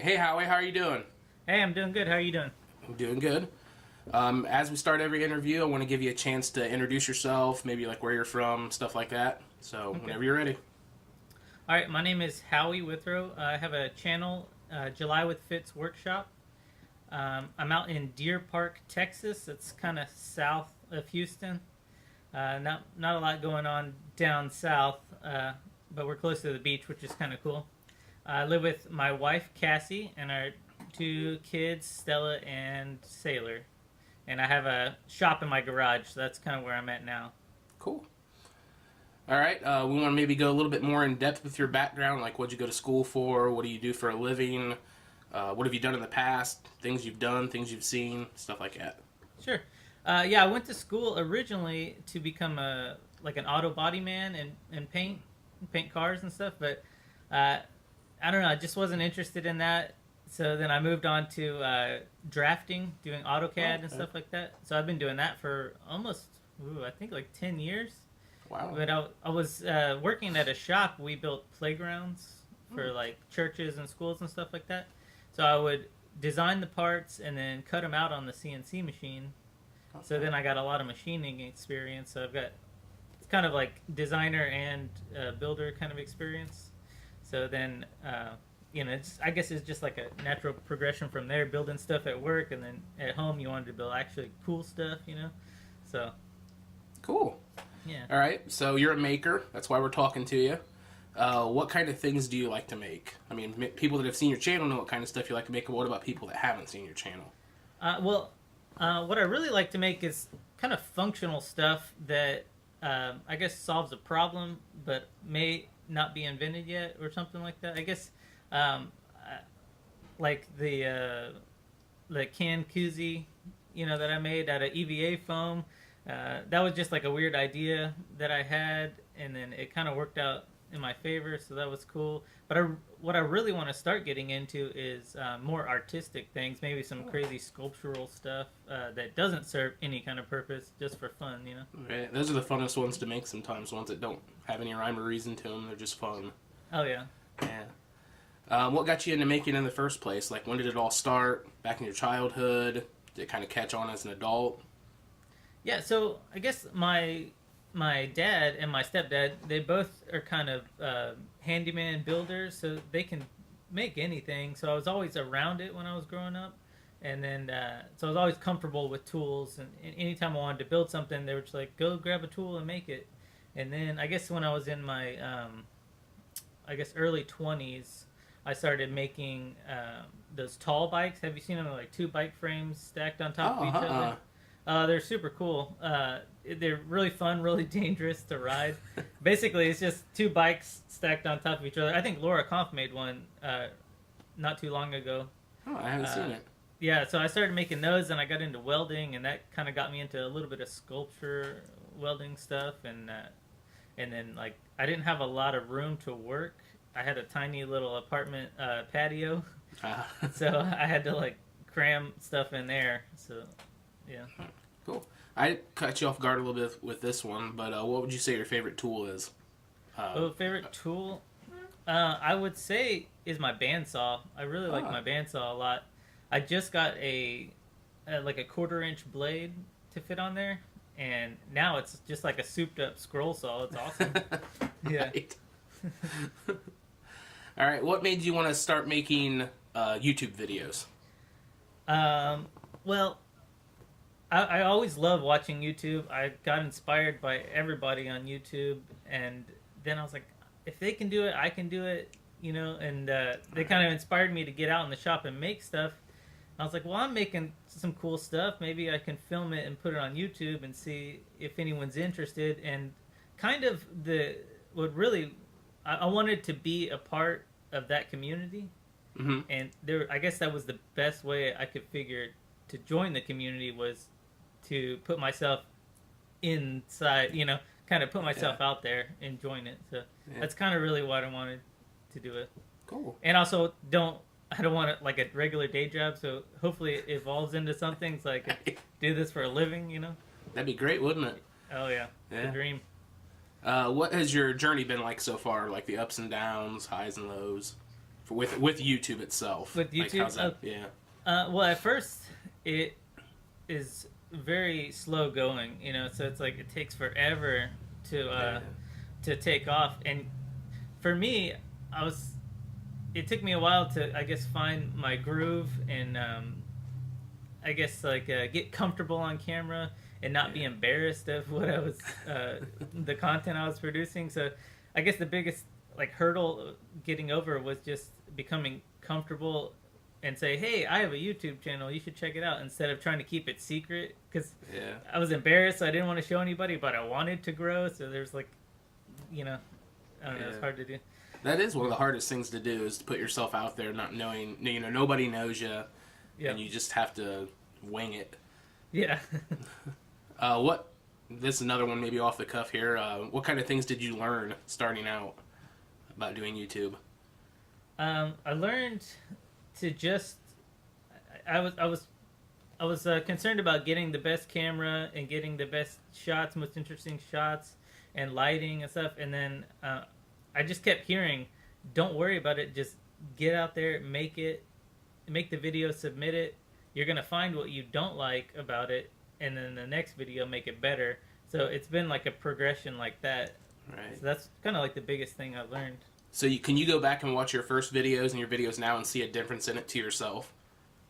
Hey Howie, how are you doing? Hey, I'm doing good. How are you doing? I'm doing good. As we start every interview, I want to give you a chance to introduce yourself, maybe like where you're from, stuff like that. So Okay. whenever you're ready. All right, my name is Howie Withrow. I have a channel, July With Fitz Workshop. I'm out in Deer Park, Texas. It's kind of south of Houston. Not a lot going on down south, but we're close to the beach, which is kind of cool. I live with my wife Cassie and our two kids, Stella and Sailor. And I have a shop in my garage, so that's kind of where I'm at now. Cool. All right, we want to maybe go a little bit more in depth with your background, like what'd you go to school for, what do you do for a living, what have you done in the past, things you've done, things you've seen, stuff like that. Sure. Yeah, I went to school originally to become an auto body man and paint cars and stuff, but I don't know, I just wasn't interested in that. So then I moved on to drafting, doing AutoCAD and stuff like that. So I've been doing that for almost, I think like 10 years. Wow. But I was working at a shop. We built playgrounds for like churches and schools and stuff like that. So I would design the parts and then cut them out on the CNC machine. Okay. So then I got a lot of machining experience. So it's kind of like designer and builder kind of experience. So then, I guess it's just like a natural progression from there, building stuff at work, and then at home you wanted to build actually cool stuff, So, Cool. yeah. All right, so you're a maker. That's why we're talking to you. What kind of things do you like to make? I mean, people that have seen your channel know what kind of stuff you like to make, but what about people that haven't seen your channel? What I really like to make is kind of functional stuff that I guess solves a problem, but may not be invented yet or something like that. I guess like the can koozie, that I made out of EVA foam. That was just like a weird idea that I had, and then it kind of worked out in my favor, so that was cool. But what I really want to start getting into is more artistic things, maybe some crazy sculptural stuff that doesn't serve any kind of purpose, just for fun, Right. Those are the funnest ones to make sometimes, ones that don't have any rhyme or reason to them. They're just fun. Oh, yeah. Yeah. What got you into making in the first place? Like, when did it all start? Back in your childhood? Did it kind of catch on as an adult? Yeah, so I guess my dad and my stepdad, they both are kind of handyman builders, so they can make anything. So I was always around it when I was growing up, and then so I was always comfortable with tools. And anytime I wanted to build something, they were just like, "Go grab a tool and make it." And then I guess when I was in my early 20s, I started making those tall bikes. Have you seen them, like two bike frames stacked on top of each other? They're super cool. They're really fun, really dangerous to ride. Basically, it's just two bikes stacked on top of each other. I think Laura Kampf made one not too long ago. Oh, I haven't seen it. Yeah, so I started making those, and I got into welding, and that kind of got me into a little bit of sculpture welding stuff. And then, like, I didn't have a lot of room to work. I had a tiny little apartment patio, so I had to, like, cram stuff in there. So, yeah. Cool. I cut you off guard a little bit with this one, but what would you say your favorite tool is? Favorite tool? I would say is my bandsaw. I really like my bandsaw a lot. I just got a 1/4-inch blade to fit on there, and now it's just like a souped-up scroll saw. It's awesome. Yeah. Right. All right. What made you want to start making YouTube videos? Well, I always love watching YouTube. I got inspired by everybody on YouTube, and then I was like, if they can do it, I can do it, and they kind of inspired me to get out in the shop and make stuff. I was like, well, I'm making some cool stuff. Maybe I can film it and put it on YouTube and see if anyone's interested. And kind of I wanted to be a part of that community. Mm-hmm. And I guess that was the best way I could figure to join the community was to put myself inside, kind of put myself out there and join it. So that's kind of really what I wanted to do it. Cool. And also I don't want it like a regular day job, so hopefully it evolves into something so I could do this for a living, That'd be great, wouldn't it? Oh, yeah. The dream. What has your journey been like so far? Like the ups and downs, highs and lows with YouTube itself. With Like, YouTube, how's that? Yeah. well, at first it is very slow going, so it's like it takes forever to take off. And for me, it took me a while to, I guess, find my groove and I guess like get comfortable on camera and not be embarrassed of what I was the content I was producing. So I guess the biggest like hurdle getting over was just becoming comfortable and say, hey, I have a YouTube channel, you should check it out, instead of trying to keep it secret, because I was embarrassed, so I didn't want to show anybody, but I wanted to grow. So there's like, I don't know, it's hard to do. That is one of the hardest things to do, is to put yourself out there not knowing, nobody knows you, and you just have to wing it. Yeah. This is another one maybe off the cuff here. What kind of things did you learn starting out about doing YouTube? I learned to just, I was concerned about getting the best camera and getting the best shots, most interesting shots, and lighting and stuff. And then I just kept hearing, don't worry about it, just get out there, make the video, submit it. You're gonna find what you don't like about it, and then the next video make it better. So it's been like a progression like that. Right. So that's kind of like the biggest thing I've learned. So can you go back and watch your first videos and your videos now and see a difference in it to yourself?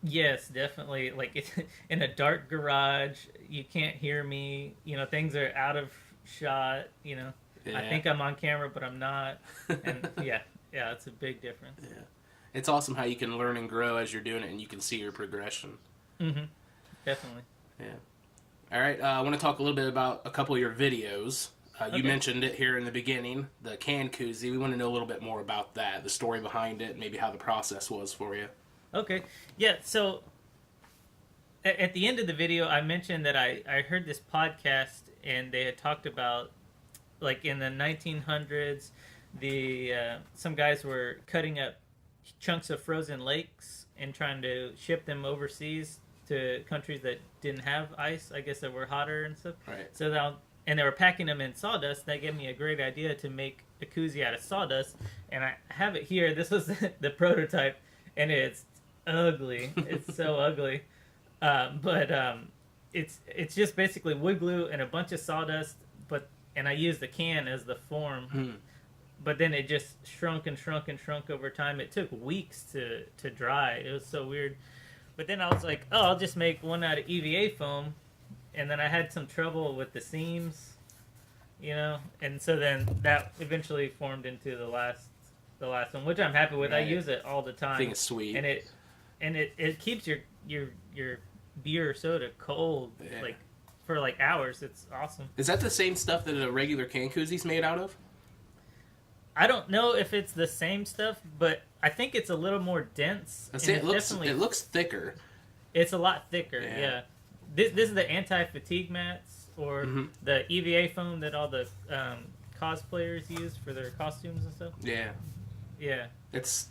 Yes, definitely. Like it's in a dark garage, you can't hear me. Things are out of shot. I think I'm on camera, but I'm not. And yeah, it's a big difference. Yeah, it's awesome how you can learn and grow as you're doing it, and you can see your progression. Mm-hmm. Definitely. Yeah. All right. I want to talk a little bit about a couple of your videos. You mentioned it here in the beginning, the can koozie. We want to know a little bit more about that, the story behind it, maybe how the process was for you. Okay. Yeah, so at the end of the video, I mentioned that I heard this podcast, and they had talked about, like, in the 1900s, some guys were cutting up chunks of frozen lakes and trying to ship them overseas to countries that didn't have ice, I guess, that were hotter and stuff. Right. So and they were packing them in sawdust. That gave me a great idea to make a koozie out of sawdust. And I have it here. This was the prototype, and it's ugly. It's so ugly. But it's just basically wood glue and a bunch of sawdust. And I used the can as the form. But then it just shrunk and shrunk and shrunk over time. It took weeks to dry. It was so weird. But then I was like, oh, I'll just make one out of EVA foam. And then I had some trouble with the seams, and so then that eventually formed into the last one, which I'm happy with. Right. I use it all the time. I think it's sweet, and it keeps your beer or soda cold, like for like hours. It's awesome. Is that the same stuff that a regular can koozie's made out of? I don't know if it's the same stuff, but I think it's a little more dense. It looks thicker. It's a lot thicker. Yeah. This is the anti-fatigue mats, or the EVA foam that all the cosplayers use for their costumes and stuff. Yeah. Yeah. It's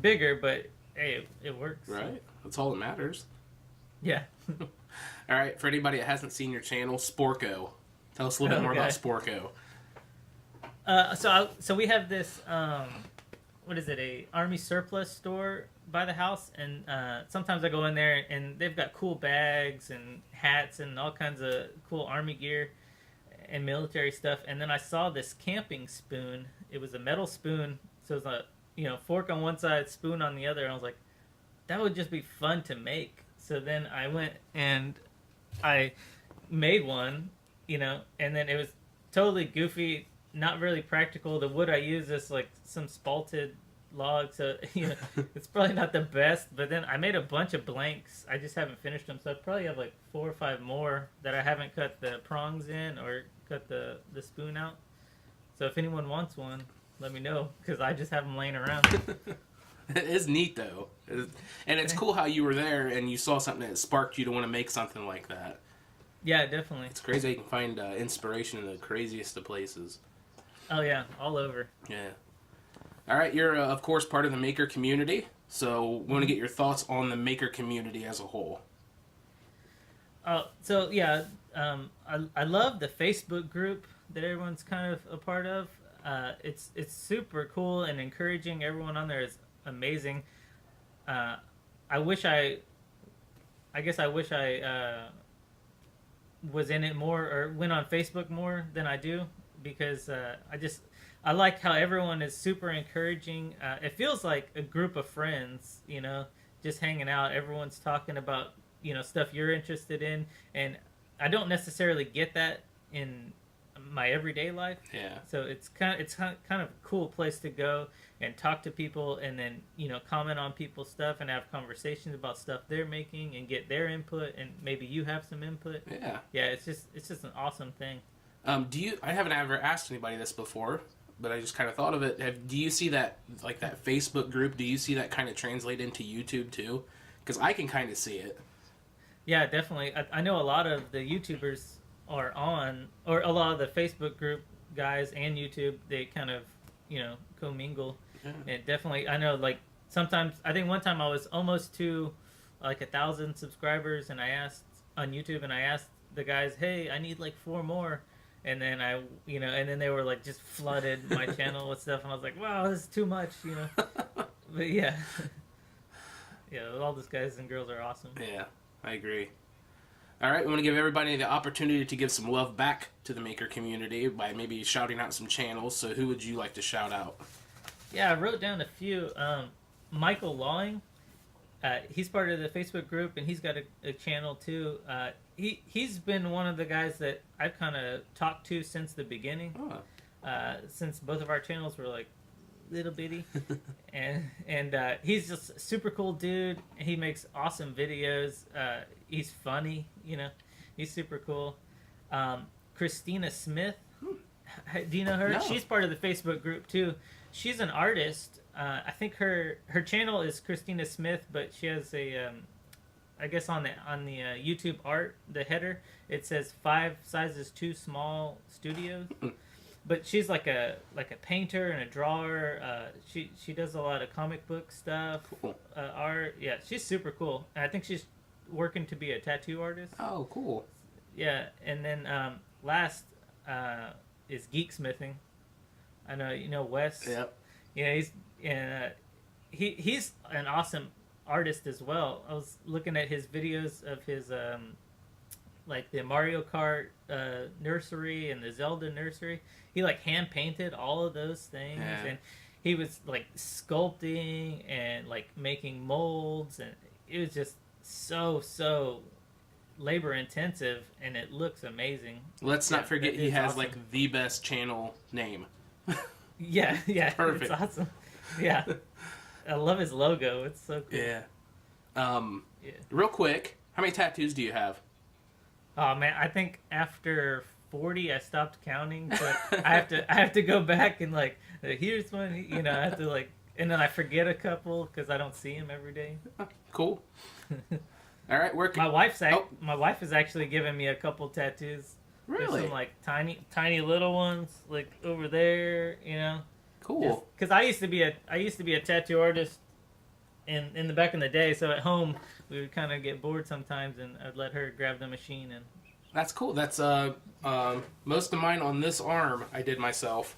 bigger, but hey, it works. Right. So. That's all that matters. Yeah. All right. For anybody that hasn't seen your channel, Sporco. Tell us a little bit more about Sporco. So we have this what is it? A Army surplus store by the house, and sometimes I go in there and they've got cool bags and hats and all kinds of cool Army gear and military stuff. And then I saw this camping spoon. It was a metal spoon, so it was a fork on one side, spoon on the other. And I was like, that would just be fun to make. So then I went and I made one, and then it was totally goofy, not really practical. The wood I used is like some spalted log, so it's probably not the best. But then I made a bunch of blanks. I just haven't finished them, so I probably have like 4 or 5 more that I haven't cut the prongs in or cut the spoon out. So if anyone wants one, let me know, because I just have them laying around. It is neat though, and it's cool how you were there and you saw something that sparked you to want to make something like that. Yeah, definitely. It's crazy how you can find inspiration in the craziest of places. Oh yeah, all over. Yeah. All right, you're of course part of the maker community, so we want to get your thoughts on the maker community as a whole. So yeah, I love the Facebook group that everyone's kind of a part of. It's super cool and encouraging. Everyone on there is amazing. I wish I guess I wish I was in it more or went on Facebook more than I do because I like how everyone is super encouraging. It feels like a group of friends, just hanging out. Everyone's talking about stuff you're interested in, and I don't necessarily get that in my everyday life. Yeah. So it's kind of a cool place to go and talk to people, and then comment on people's stuff and have conversations about stuff they're making and get their input, and maybe you have some input. Yeah. Yeah, it's just an awesome thing. I haven't ever asked anybody this before, but I just kind of thought of it. Do you see that, like that Facebook group, do you see that kind of translate into YouTube too? Because I can kind of see it. Yeah, definitely. I know a lot of the YouTubers are on, or a lot of the Facebook group guys and YouTube, they kind of, commingle. Yeah. And definitely, I know, like, sometimes, I think one time I was almost to, like, 1,000 subscribers, and I asked, on YouTube, and I asked the guys, hey, I need, like, 4 more. And then and then they were, like, just flooded my channel with stuff, and I was like, wow, this is too much, But, yeah. Yeah, all those guys and girls are awesome. Yeah, I agree. All right, we want to give everybody the opportunity to give some love back to the maker community by maybe shouting out some channels. So who would you like to shout out? Yeah, I wrote down a few. Michael Lawing, he's part of the Facebook group, and he's got a channel too. He's been one of the guys that I've kind of talked to since the beginning, since both of our channels were like little bitty, and he's just a super cool dude. He makes awesome videos. He's funny, he's super cool. Christina Smith, do you know her? No. She's part of the Facebook group too. She's an artist. I think her channel is Christina Smith, but she has a I guess on the YouTube art, the header, it says 5 sizes too small studios. But she's like a painter and a drawer. She does a lot of comic book stuff, Cool. Art. Yeah, she's super cool. And I think she's working to be a tattoo artist. Oh, cool. Yeah, and then last is Geeksmithing. I know you know Wes. Yep. Yeah, he's an awesome artist as well. I was looking at his videos of his like the Mario Kart nursery and the Zelda nursery. He like hand painted all of those things, Yeah. and he was like sculpting and like making molds, and it was just so labor intensive, and it looks amazing. Let's not forget he has awesome. like the best channel name. Yeah, Perfect. It's awesome. Yeah, I love his logo. It's so cool. Yeah. Yeah. Real quick, how many tattoos do you have? Oh man, I think after 40 I stopped counting, but I have to go back and like here's one, I have to like, and then I forget a couple because I don't see him every day. Cool. All right, My wife has actually given me a couple tattoos. There's Really? some like tiny little ones like over there, Cool. Because I used to be a tattoo artist in the back in the day. So at home we would kind of get bored sometimes, and I'd let her grab the machine and. That's cool. That's most of mine on this arm I did myself.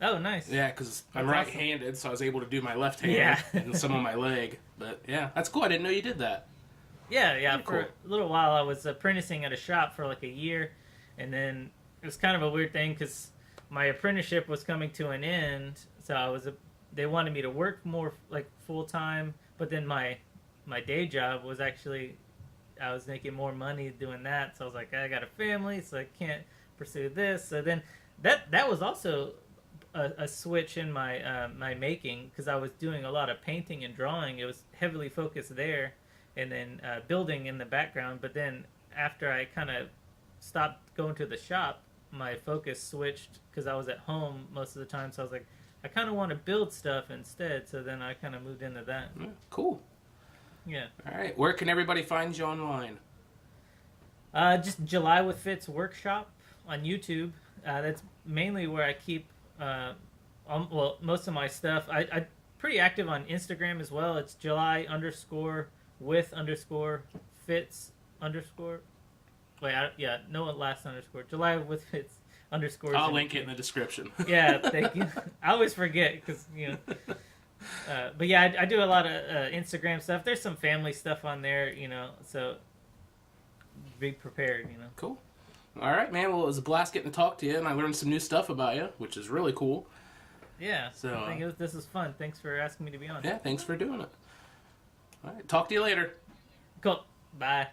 Oh, nice. Yeah, because I'm That's awesome. right-handed, so I was able to do my left hand Yeah. and some on my leg. But yeah, that's cool. I didn't know you did that. Yeah. Pretty For cool. a little while, I was apprenticing at a shop for like a year, and then it was kind of a weird thing because my apprenticeship was coming to an end. So they wanted me to work more like full time, but then my day job was actually I was making more money doing that. So I was like, I got a family, so I can't pursue this. So then that was also a switch in my my making because I was doing a lot of painting and drawing. It was heavily focused there, and then building in the background. But then after I kind of stopped going to the shop, my focus switched because I was at home most of the time. So I was like, I kind of want to build stuff instead. So then I kind of moved into that. Yeah, cool. Yeah. All right. Where can everybody find you online? Just July With Fitz workshop on YouTube. That's mainly where I keep most of my stuff. I pretty active on Instagram as well. It's July_with_Fitz_. No last underscore. July With Fitz _. I'll link it in the description. Yeah, thank you. I always forget because But yeah, I do a lot of Instagram stuff. There's some family stuff on there, so be prepared, Cool. All right, man. Well, it was a blast getting to talk to you, and I learned some new stuff about you, which is really cool. Yeah, So I think this is fun. Thanks for asking me to be on. Yeah, thanks for doing it. All right, talk to you later. Cool. Bye.